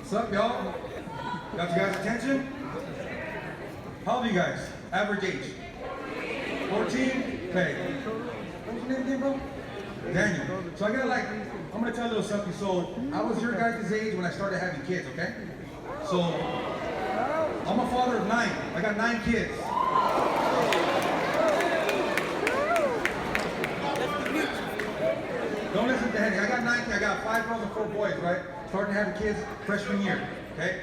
What's up, y'all? Got you guys' attention? How old are you guys? Average age? 14? Okay. What's your name again, bro? Daniel. So I got I'm gonna tell you a little something. So I was your guys' age when I started having kids, okay? So I'm a father of 9. I got 9 kids. Don't listen to Henry. I got 9 kids. I got 5 girls and 4 boys, right? Starting having kids freshman year, okay?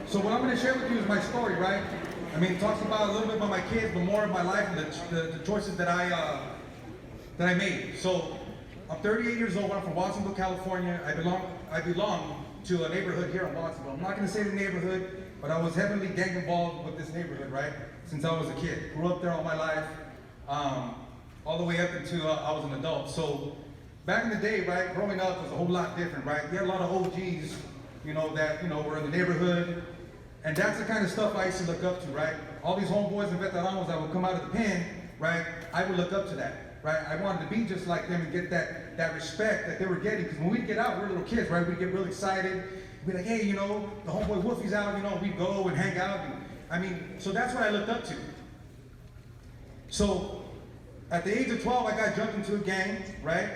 So what I'm going to share with you is my story, right? I mean, it talks about a little bit about my kids, but more of my life and the choices that I made. So I'm 38 years old. I'm from Watsonville, California. I belong to a neighborhood here in Watsonville. I'm not going to say the neighborhood, but I was heavily gang involved with this neighborhood, right? Since I was a kid. Grew up there all my life, all the way up until I was an adult. So back in the day, right, growing up was a whole lot different, right? You had a lot of OGs, that, were in the neighborhood. And that's the kind of stuff I used to look up to, right? All these homeboys and veteranos that would come out of the pen, right? I would look up to that, right? I wanted to be just like them and get that respect that they were getting. Because when we'd get out, we were little kids, right? We'd get really excited. We'd be like, hey, the homeboy Wolfie's out, we'd go and hang out. So that's what I looked up to. So at the age of 12, I got jumped into a gang, right?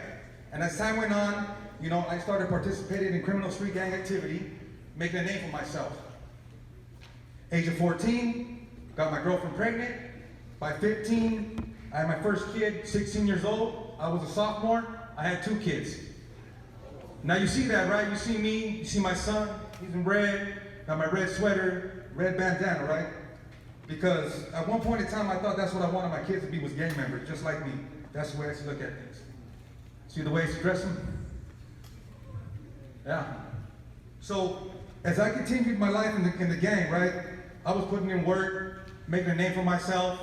And as time went on, I started participating in criminal street gang activity, making a name for myself. Age of 14, got my girlfriend pregnant. By 15, I had my first kid, 16 years old. I was a sophomore. I had 2 kids. Now you see that, right? You see me, you see my son, he's in red, got my red sweater, red bandana, right? Because at one point in time, I thought that's what I wanted my kids to be, was gang members, just like me. That's the way I used to look at things. See the way I used to dress them? Yeah. So, as I continued my life in the gang, right, I was putting in work, making a name for myself,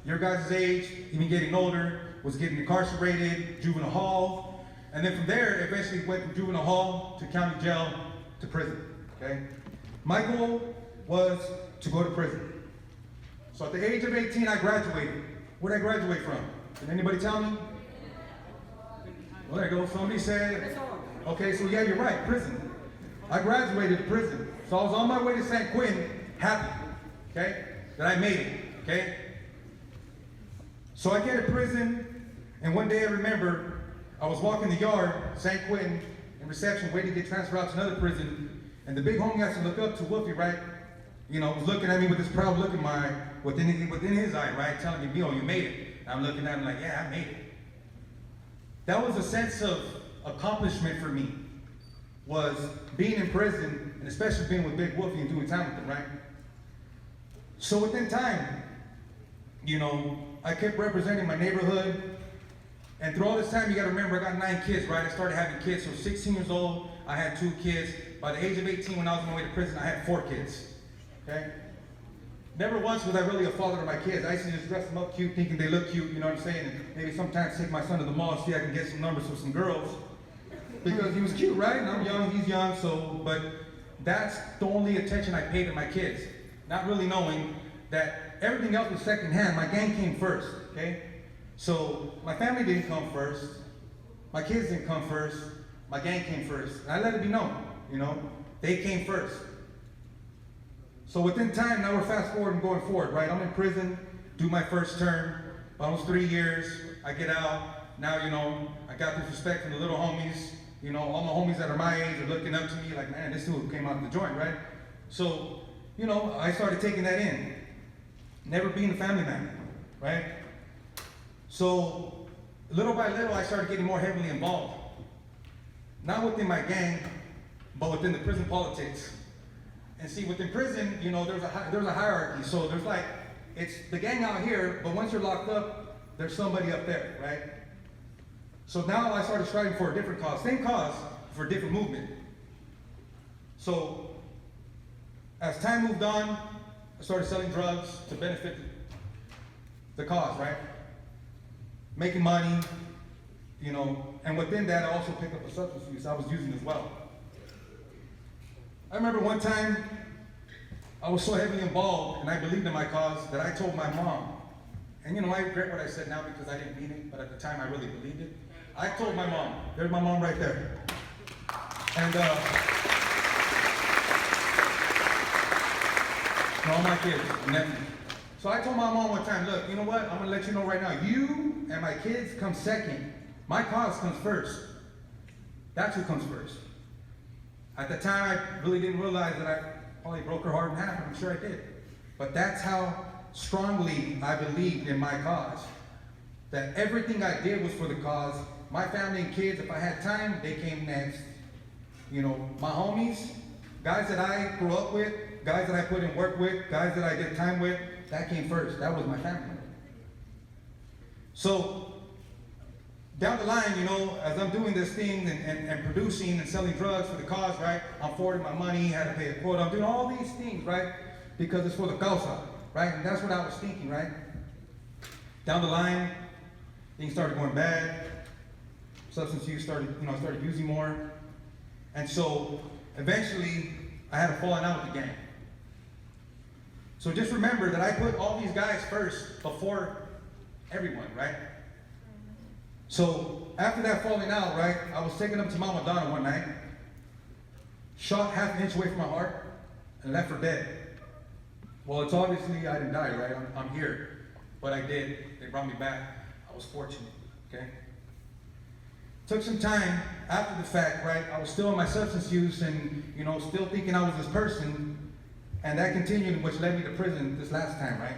your guys' age, even getting older, was getting incarcerated, juvenile hall, and then from there, eventually went from juvenile hall to county jail to prison, okay? My goal was to go to prison. So at the age of 18, I graduated. Where did I graduate from? Can anybody tell me? Well, there you go. Somebody said, okay, so yeah, you're right, prison. I graduated to prison. So I was on my way to San Quentin, happy, okay, that I made it, okay? So I get to prison, and one day I remember I was walking the yard, San Quentin, in reception, waiting to get transferred out to another prison, and the big homie I used to look up to, Wolfie, right, was looking at me with this proud look within his eye, right, telling me, you made it. And I'm looking at him like, yeah, I made it. That was a sense of accomplishment for me, was being in prison, and especially being with Big Wolfie and doing time with him, right? So within time, I kept representing my neighborhood, and through all this time, you gotta remember, I got 9 kids, right? I started having kids, so 16 years old, I had 2 kids. By the age of 18, when I was on my way to prison, I had 4 kids, okay? Never once was I really a father to my kids. I used to just dress them up cute, thinking they look cute, you know what I'm saying? And maybe sometimes take my son to the mall and see if I can get some numbers with some girls. Because he was cute, right? And I'm young, he's young, but that's the only attention I paid to my kids. Not really knowing that everything else was secondhand. My gang came first, okay? So my family didn't come first. My kids didn't come first. My gang came first. And I let it be known, they came first. So within time, now we're fast forward and going forward, right? I'm in prison, do my first term, almost 3 years. I get out. Now, I got this respect from the little homies. All my homies that are my age are looking up to me like, man, this dude came out of the joint, right? So, I started taking that in. Never being a family man, right? So, little by little, I started getting more heavily involved. Not within my gang, but within the prison politics. And see, within prison, there's a hierarchy. So there's it's the gang out here, but once you're locked up, there's somebody up there, right? So now I started striving for a different cause. Same cause, for a different movement. So as time moved on, I started selling drugs to benefit the cause, right? Making money, and within that, I also picked up a substance use I was using as well. I remember one time, I was so heavily involved, and I believed in my cause, that I told my mom, and I regret what I said now because I didn't mean it, but at the time I really believed it. I told my mom, there's my mom right there. And For all my kids, nephews. So I told my mom one time, look, you know what? I'm gonna let you know right now. You and my kids come second. My cause comes first. That's who comes first. At the time, I really didn't realize that I probably broke her heart in half. I'm sure I did. But that's how strongly I believed in my cause. That everything I did was for the cause. My family and kids, if I had time, they came next. You know, my homies, guys that I grew up with, guys that I put in work with, guys that I did time with, that came first. That was my family. So, down the line, you know, as I'm doing this thing and producing and selling drugs for the cause, right? I'm forwarding my money, had to pay a quota. I'm doing all these things, right? Because it's for the causa, right? And that's what I was thinking, right? Down the line, things started going bad. Substance use started, I started using more. And so, eventually, I had a falling out with the gang. So just remember that I put all these guys first before everyone, right? So after that falling out, right, I was taken up to Mama Donna one night, shot half an inch away from my heart, and left for dead. Well, it's obviously I didn't die, right? I'm here. But I did. They brought me back. I was fortunate, okay? Took some time after the fact, right? I was still in my substance use and, still thinking I was this person. And that continued, which led me to prison this last time, right?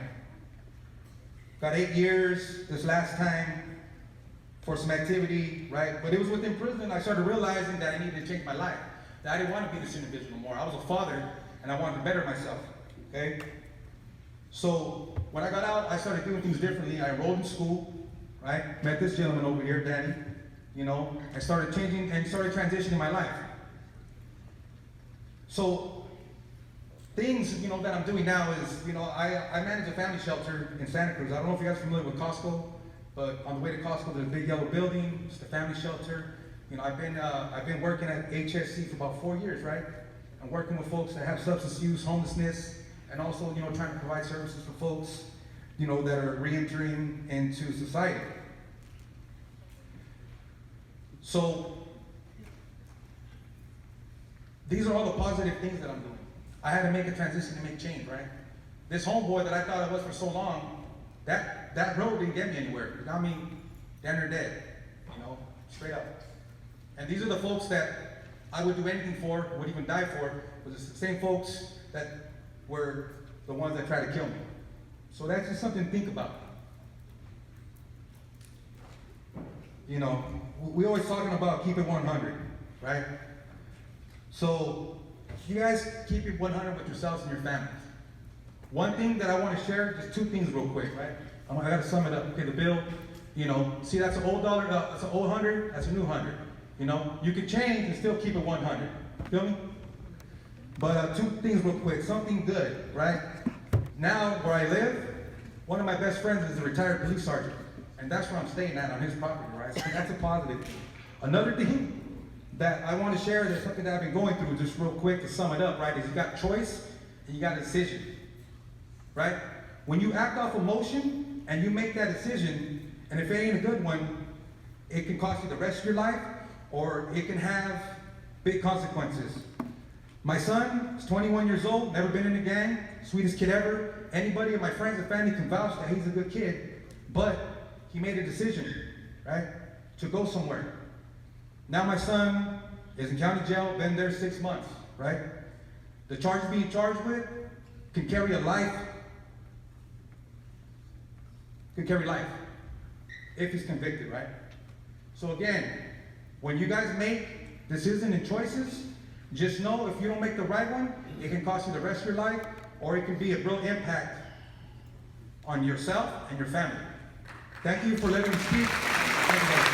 Got 8 years this last time for some activity, right? But it was within prison I started realizing that I needed to change my life. That I didn't want to be this individual anymore. I was a father and I wanted to better myself, okay? So when I got out, I started doing things differently. I enrolled in school, right? Met this gentleman over here, Danny. I started changing and started transitioning my life. So things, that I'm doing now is, I manage a family shelter in Santa Cruz. I don't know if you guys are familiar with Costco, but on the way to Costco, there's a big yellow building. It's the family shelter. I've been working at HSC for about 4 years, right? I'm working with folks that have substance use, homelessness, and also, trying to provide services for folks, that are re-entering into society. So, these are all the positive things that I'm doing. I had to make a transition to make change, right? This homeboy that I thought I was for so long, that road didn't get me anywhere. It got me down or dead, straight up. And these are the folks that I would do anything for, would even die for, was the same folks that were the ones that tried to kill me. So that's just something to think about. We always talking about keep it 100, right? So, you guys keep it 100 with yourselves and your families. One thing that I want to share, just 2 things real quick, right? I got to sum it up. Okay, the bill, see that's an old dollar, that's an old 100, that's a new 100. You can change and still keep it 100. Feel me? But 2 things real quick, something good, right? Now, where I live, one of my best friends is a retired police sergeant. And that's where I'm staying at, on his property, right? So that's a positive thing. Another thing that I want to share, there's something that I've been going through, just real quick to sum it up, right? Is you got choice and you got a decision, right? When you act off emotion and you make that decision, and if it ain't a good one, it can cost you the rest of your life, or it can have big consequences. My son is 21 years old, never been in a gang, sweetest kid ever. Anybody of my friends and family can vouch that he's a good kid, but he made a decision, right, to go somewhere. Now my son is in county jail, been there 6 months, right? The charges being charged with can carry a life, if he's convicted, right? So again, when you guys make decisions and choices, just know if you don't make the right one, it can cost you the rest of your life, or it can be a real impact on yourself and your family. Thank you for letting me speak. Thank you guys.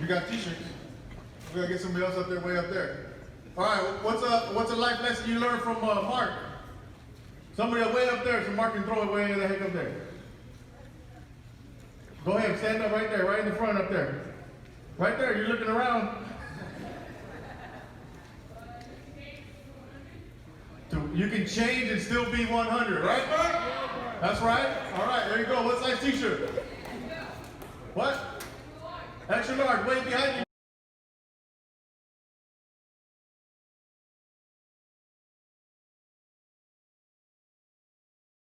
You got t-shirts. We gotta get somebody else up there, way up there. All right, what's a life lesson you learned from Mark? Somebody way up there, so Mark can throw it way the heck up there. Go ahead, stand up right there, right in the front up there. Right there, you're looking around. You can change and still be 100, right, Mark? That's right. All right, there you go. What size t-shirt? What? Extra large, way behind you.